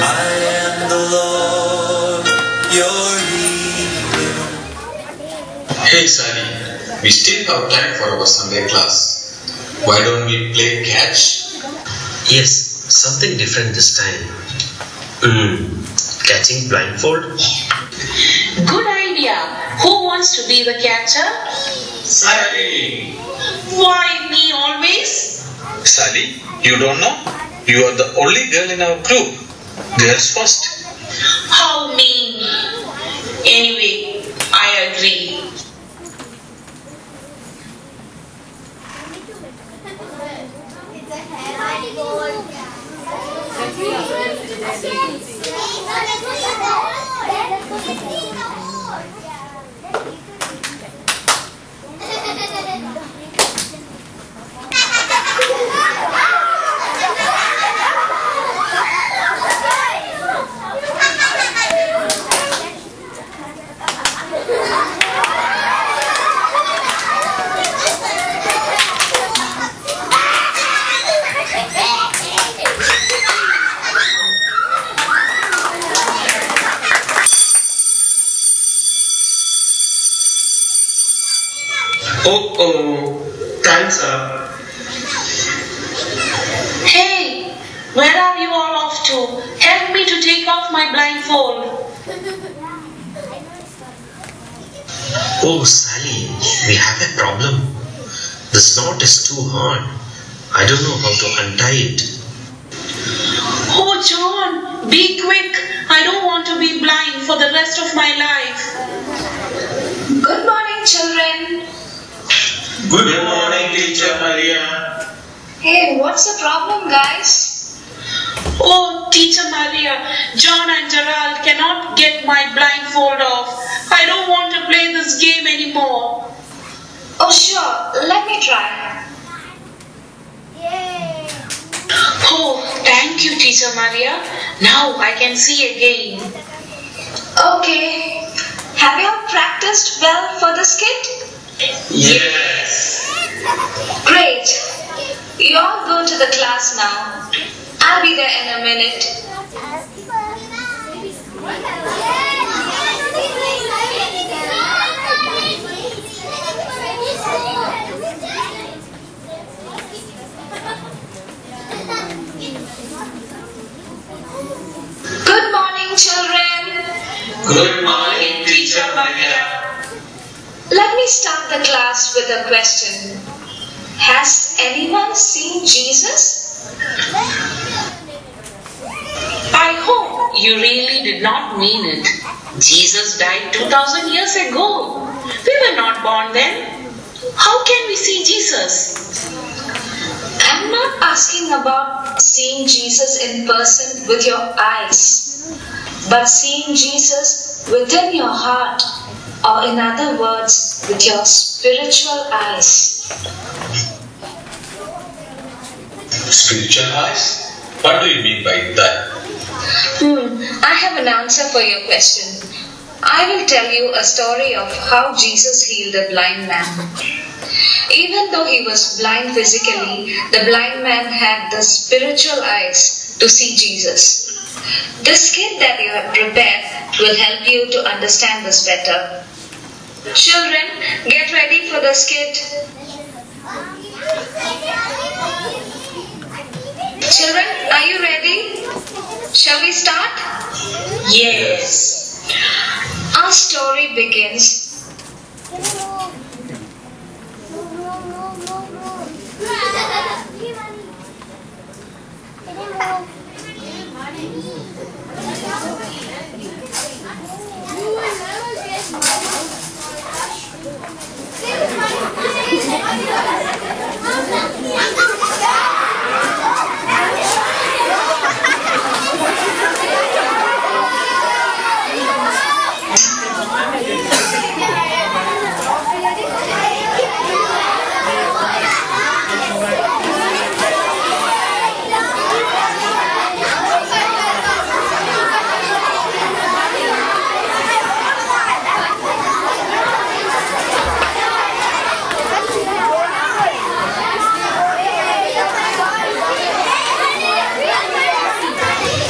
I am the Lord, your healer. Hey Sally, we still have time for our Sunday class. Why don't we play catch? Yes, something different this time. Catching blindfold? Good idea. Who wants to be the catcher? Sally! Why me always? Sally, you don't know? You are the only girl in our group. Girls first. How mean. Anyway, I agree. Oh, time's up. Hey, where are you all off to? Help me to take off my blindfold. Oh, Sally, we have a problem. This knot is too hard. I don't know how to untie it. Oh, John, be quick. I don't want to be blind for the rest of my life. Good morning, children. Good morning, Teacher Maria. Hey, what's the problem, guys? Oh, Teacher Maria, John and Gerald cannot get my blindfold off. I don't want to play this game anymore. Oh, sure. Let me try. Oh, thank you, Teacher Maria. Now I can see again. Okay. Have you all practiced well for the skit? Yes. Great. You all go to the class now. I'll be there in a minute. Good morning, children. Good morning, Teacher Maria. Let me start the class with a question. Has anyone seen Jesus? I hope you really did not mean it. Jesus died 2000 years ago. We were not born then. How can we see Jesus? I'm not asking about seeing Jesus in person with your eyes, but seeing Jesus within your heart, or in other words, with your spiritual eyes. Spiritual eyes? What do you mean by that? I have an answer for your question. I will tell you a story of how Jesus healed a blind man. Even though he was blind physically, the blind man had the spiritual eyes to see Jesus. The skit that you have prepared will help you to understand this better. Children, get ready for the skit. Children, are you ready? Shall we start? Yes. Our story begins.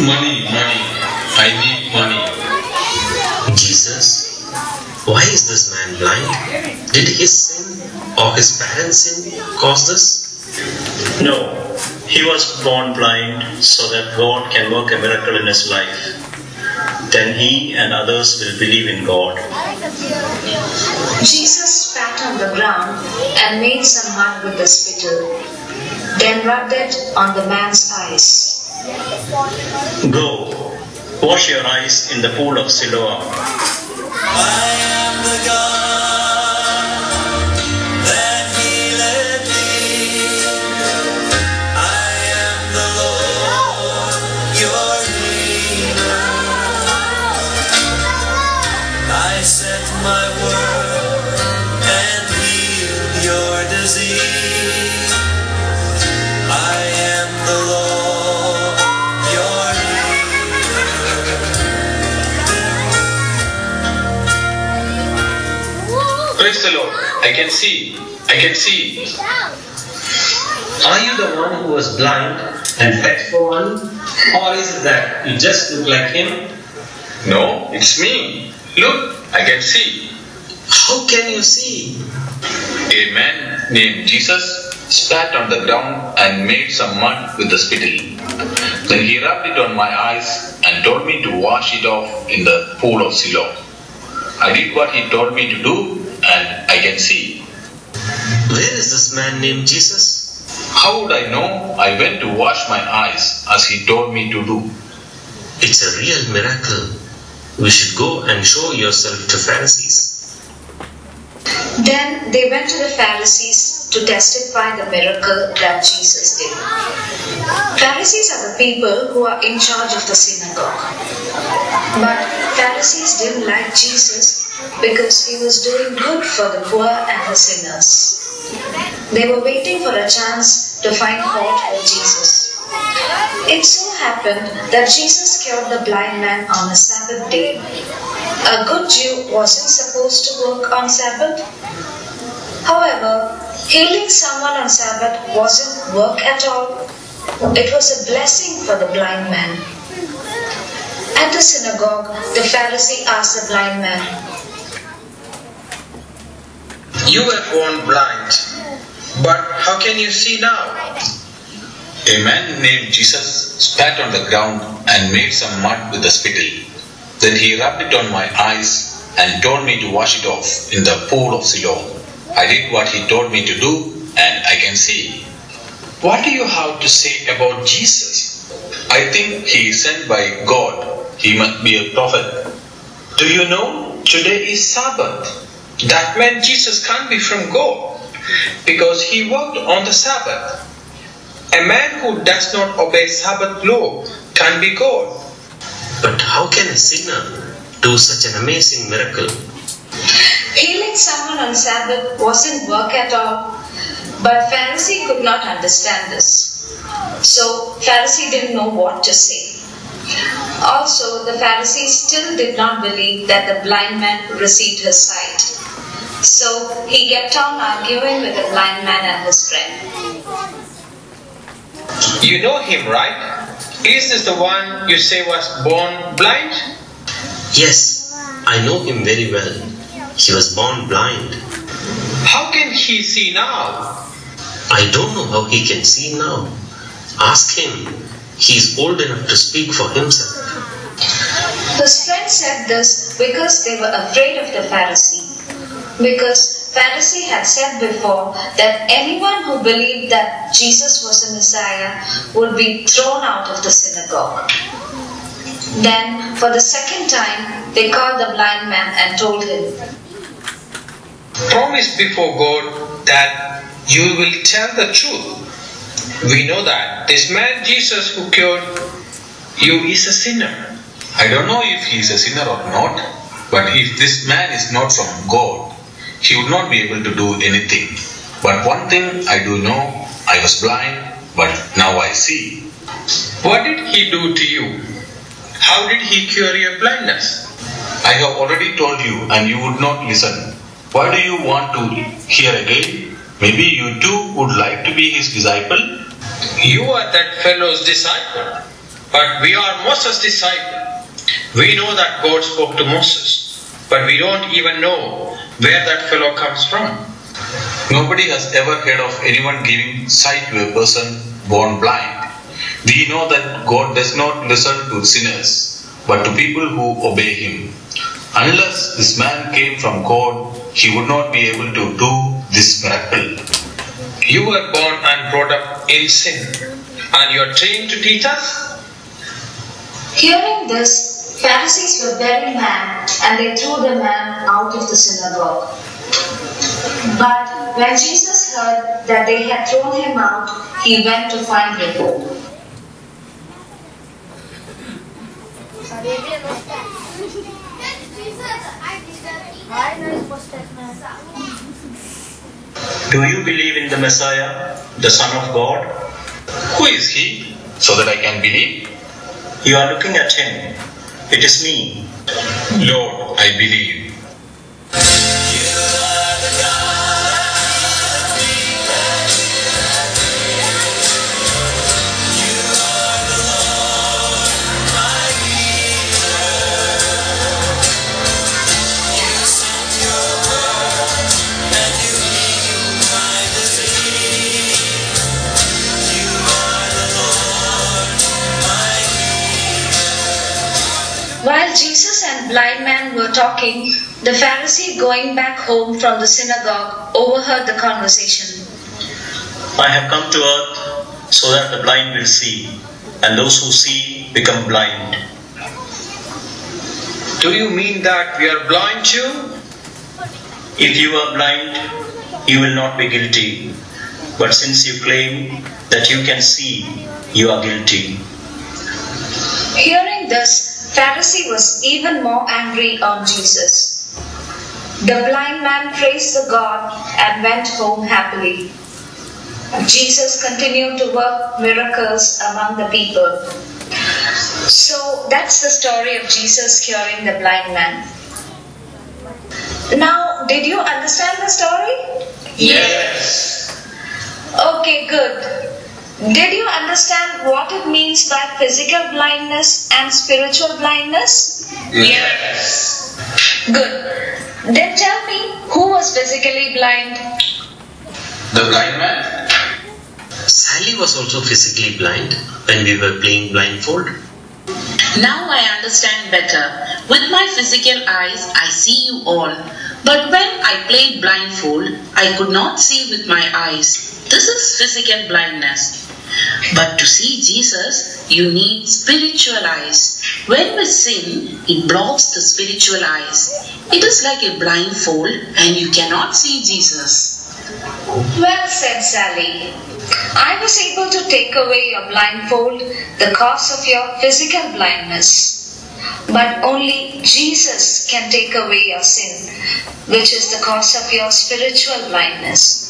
Money. I need money. Jesus, why is this man blind? Did his sin or his parents' sin cause this? No, he was born blind so that God can work a miracle in his life. Then he and others will believe in God. Jesus spat on the ground and made some mud with the spittle, then rubbed it on the man's eyes. Go, wash your eyes in the pool of Siloam. I am the God that healeth thee. I am the Lord, your healer. I sent my word and healed your disease. I am the Lord, your Praise the Lord. I can see. Are you the one who was blind and fed for one? Or is it that you just look like him? No, it's me. Look, I can see. How can you see? A man named Jesus spat on the ground and made some mud with the spittle. Then he rubbed it on my eyes and told me to wash it off in the pool of Siloam. I did what he told me to do and I can see. Where is this man named Jesus? How would I know? I went to wash my eyes as he told me to do. It's a real miracle. We should go and show yourself to Pharisees. Then they went to the Pharisees to testify the miracle that Jesus did. Pharisees are the people who are in charge of the synagogue. But Pharisees didn't like Jesus because he was doing good for the poor and the sinners. They were waiting for a chance to find fault with Jesus. It so happened that Jesus cured the blind man on a Sabbath day. A good Jew wasn't supposed to work on Sabbath. However, healing someone on Sabbath wasn't work at all. It was a blessing for the blind man. At the synagogue, the Pharisee asked the blind man, You were born blind, but how can you see now? A man named Jesus spat on the ground and made some mud with the spittle. Then he rubbed it on my eyes and told me to wash it off in the pool of Siloam. I did what he told me to do and I can see. What do you have to say about Jesus? I think he is sent by God. He must be a prophet. Do you know today is Sabbath? That meant Jesus can't be from God because he worked on the Sabbath. A man who does not obey Sabbath law can't be God. But how can a sinner do such an amazing miracle? healing someone on Sabbath wasn't work at all. But Pharisee could not understand this. So Pharisee didn't know what to say. Also, the Pharisee still did not believe that the blind man received his sight. So he kept on arguing with the blind man and his friend. You know him, right? Is this the one you say was born blind? Yes, I know him very well. He was born blind. How can he see now? I don't know how he can see now. Ask him. He is old enough to speak for himself. His friend said this because they were afraid of the Pharisee. Because Pharisee had said before that anyone who believed that Jesus was the Messiah would be thrown out of the synagogue. Then, for the second time, they called the blind man and told him, Promise before God that you will tell the truth. We know that this man Jesus who cured you is a sinner. I don't know if he is a sinner or not, but if this man is not from God, he would not be able to do anything. But one thing I do know, I was blind, but now I see. What did he do to you? How did he cure your blindness? I have already told you and you would not listen. Why do you want to hear again? Maybe you too would like to be his disciple? You are that fellow's disciple, but we are Moses' disciple. We know that God spoke to Moses, but we don't even know where that fellow comes from. Nobody has ever heard of anyone giving sight to a person born blind. We know that God does not listen to sinners, but to people who obey Him. Unless this man came from God, he would not be able to do this miracle. You were born and brought up in sin, and you are trained to teach us? Hearing this, Pharisees were very mad, and they threw the man out of the synagogue. But when Jesus heard that they had thrown him out, he went to find him. Do you believe in the Messiah, the Son of God? Who is he, so that I can believe? You are looking at him. It is me. Lord, I believe. While Jesus and blind man were talking, the Pharisee going back home from the synagogue overheard the conversation. I have come to earth so that the blind will see, and those who see become blind. Do you mean that we are blind too? If you are blind, you will not be guilty. But since you claim that you can see, you are guilty. Hearing this, Pharisee was even more angry on Jesus. The blind man praised the God and went home happily. Jesus continued to work miracles among the people. So that's the story of Jesus curing the blind man. Now, did you understand the story? Yes. Okay, good. Did you understand what it means by physical blindness and spiritual blindness? Yes. Good. Then tell me, who was physically blind? The blind man? Sally was also physically blind when we were playing blindfold. Now I understand better. With my physical eyes, I see you all. But when I played blindfold, I could not see with my eyes. This is physical blindness. But to see Jesus, you need spiritual eyes. When we sin, it blocks the spiritual eyes. It is like a blindfold and you cannot see Jesus. Well said, Sally. I was able to take away your blindfold, the cause of your physical blindness. But only Jesus can take away your sin, which is the cause of your spiritual blindness.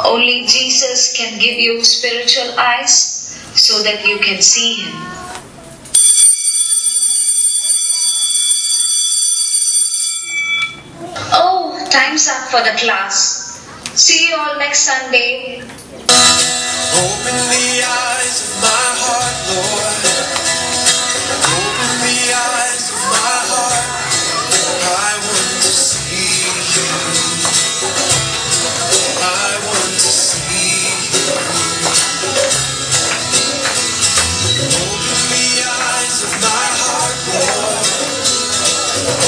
Only Jesus can give you spiritual eyes so that you can see Him. Oh, time's up for the class. See you all next Sunday. Open the eyes of my heart, Lord. Open the eyes of my heart. I want to see you. I want to see you. Open the eyes of my heart, Lord.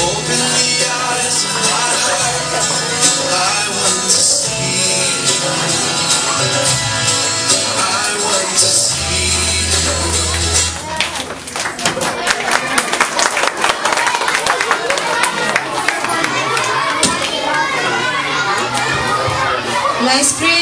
Open the eyes of my heart. I want to see you. I want to see you. Let's pray.